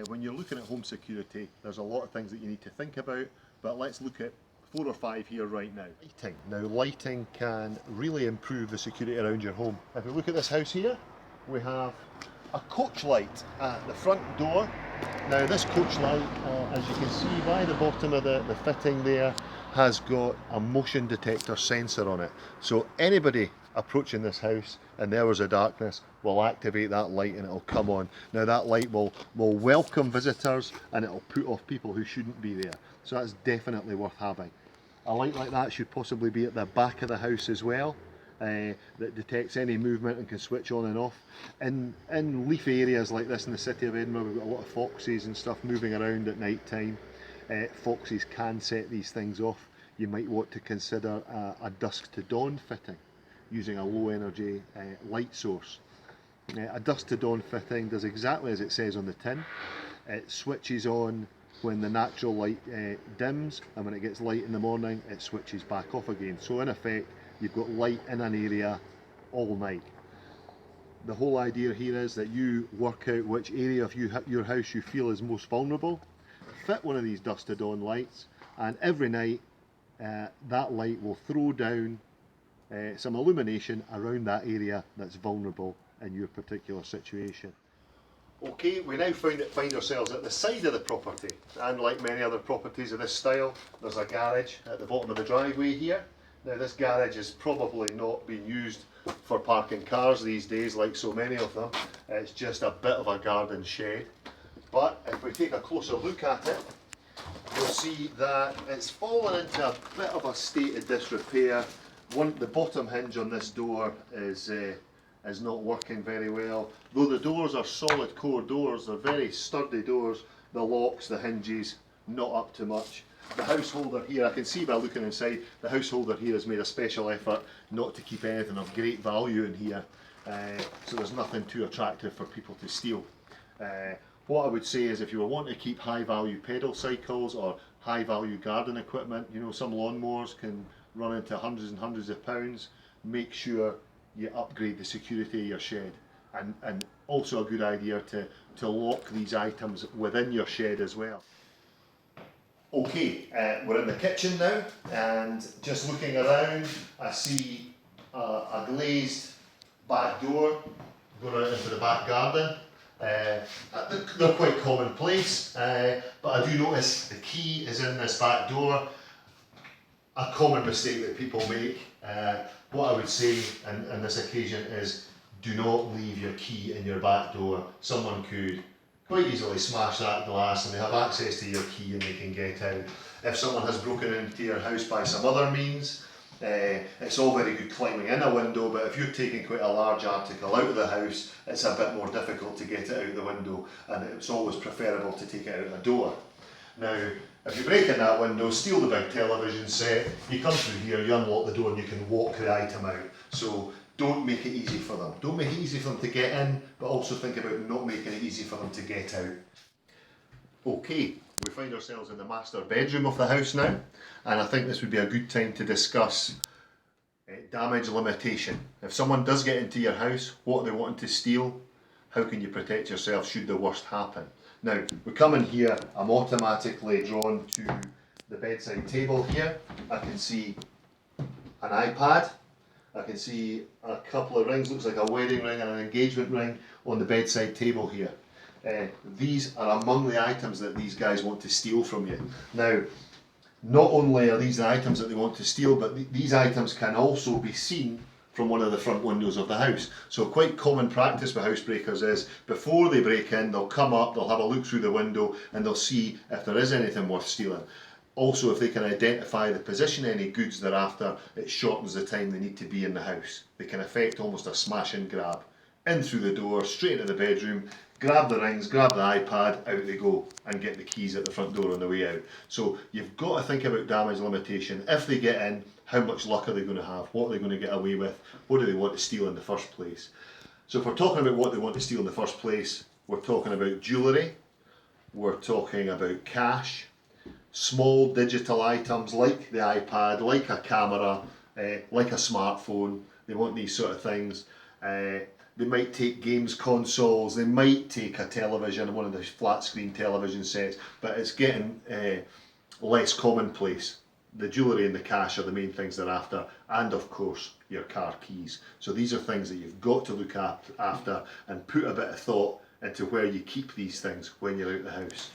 When you're looking at home security, there's a lot of things that you need to think about, but let's look at 4 or 5 here right now. Lighting. Now, lighting can really improve the security around your home. If we look at this house here, we have a coach light at the front door. Now, this coach light, as you can see by the bottom of the fitting there, has got a motion detector sensor on it. So anybody approaching this house and there was a darkness will activate that light and it'll come on. Now that light will welcome visitors and it'll put off people who shouldn't be there. So that's definitely worth having. A light like that should possibly be at the back of the house as well. That detects any movement and can switch on and off. In leafy areas like this in the city of Edinburgh, we've got a lot of foxes and stuff moving around at night time. Foxes can set these things off. You might want to consider a dusk to dawn fitting using a low energy light source. A dusk to dawn fitting does exactly as it says on the tin. It switches on when the natural light dims, and when it gets light in the morning it switches back off again. So in effect you've got light in an area all night. The whole idea here is that you work out which area of your house you feel is most vulnerable, fit one of these dusk to dawn lights, and every night that light will throw down some illumination around that area that's vulnerable in your particular situation. Okay, we now find ourselves at the side of the property, and like many other properties of this style, there's a garage at the bottom of the driveway here. Now this garage is probably not being used for parking cars these days like so many of them. It's just a bit of a garden shed. But if we take a closer look at it, you'll see that it's fallen into a bit of a state of disrepair. The bottom hinge on this door is not working very well. Though the doors are solid core doors, they're very sturdy doors, the locks, the hinges, not up to much. The householder here, I can see by looking inside, the householder here has made a special effort not to keep anything of great value in here, so there's nothing too attractive for people to steal. What I would say is if you were wanting to keep high value pedal cycles or high value garden equipment, you know, some lawnmowers can run into hundreds and hundreds of pounds, make sure you upgrade the security of your shed. And also a good idea to lock these items within your shed as well. Okay, we're in the kitchen now, and just looking around I see a glazed back door going out into the back garden. They're quite commonplace, but I do notice the key is in this back door. A common mistake that people make. What I would say on this occasion is do not leave your key in your back door. Someone could quite easily smash that glass and they have access to your key and they can get out. If someone has broken into your house by some other means, it's all very good climbing in a window, but if you're taking quite a large article out of the house, it's a bit more difficult to get it out the window, and it's always preferable to take it out the door. Now, if you break in that window, steal the big television set, you come through here, you unlock the door and you can walk the item out. So don't make it easy for them. Don't make it easy for them to get in, but also think about not making it easy for them to get out. Okay, we find ourselves in the master bedroom of the house now, and I think this would be a good time to discuss damage limitation. If someone does get into your house, what are they wanting to steal? How can you protect yourself should the worst happen? Now, we come in here, I'm automatically drawn to the bedside table here. I can see an iPad. I can see a couple of rings, looks like a wedding ring and an engagement ring on the bedside table here. These are among the items that these guys want to steal from you. Now, not only are these the items that they want to steal, but these items can also be seen from one of the front windows of the house. So quite common practice with housebreakers is before they break in, they'll come up, they'll have a look through the window and they'll see if there is anything worth stealing. Also, if they can identify the position of any goods they're after, it shortens the time they need to be in the house. They can effect almost a smash and grab. In through the door, straight into the bedroom, grab the rings, grab the iPad, out they go, and get the keys at the front door on the way out. So you've got to think about damage limitation. If they get in, how much luck are they going to have? What are they going to get away with? What do they want to steal in the first place? So if we're talking about what they want to steal in the first place, we're talking about jewellery, we're talking about cash, small digital items like the iPad, like a camera, like a smartphone. They want these sort of things. They They might take games consoles, they might take a television, one of those flat screen television sets, but it's getting less commonplace. The jewellery and the cash are the main things they're after, and of course your car keys. So these are things that you've got to look after and put a bit of thought into where you keep these things when you're out the house.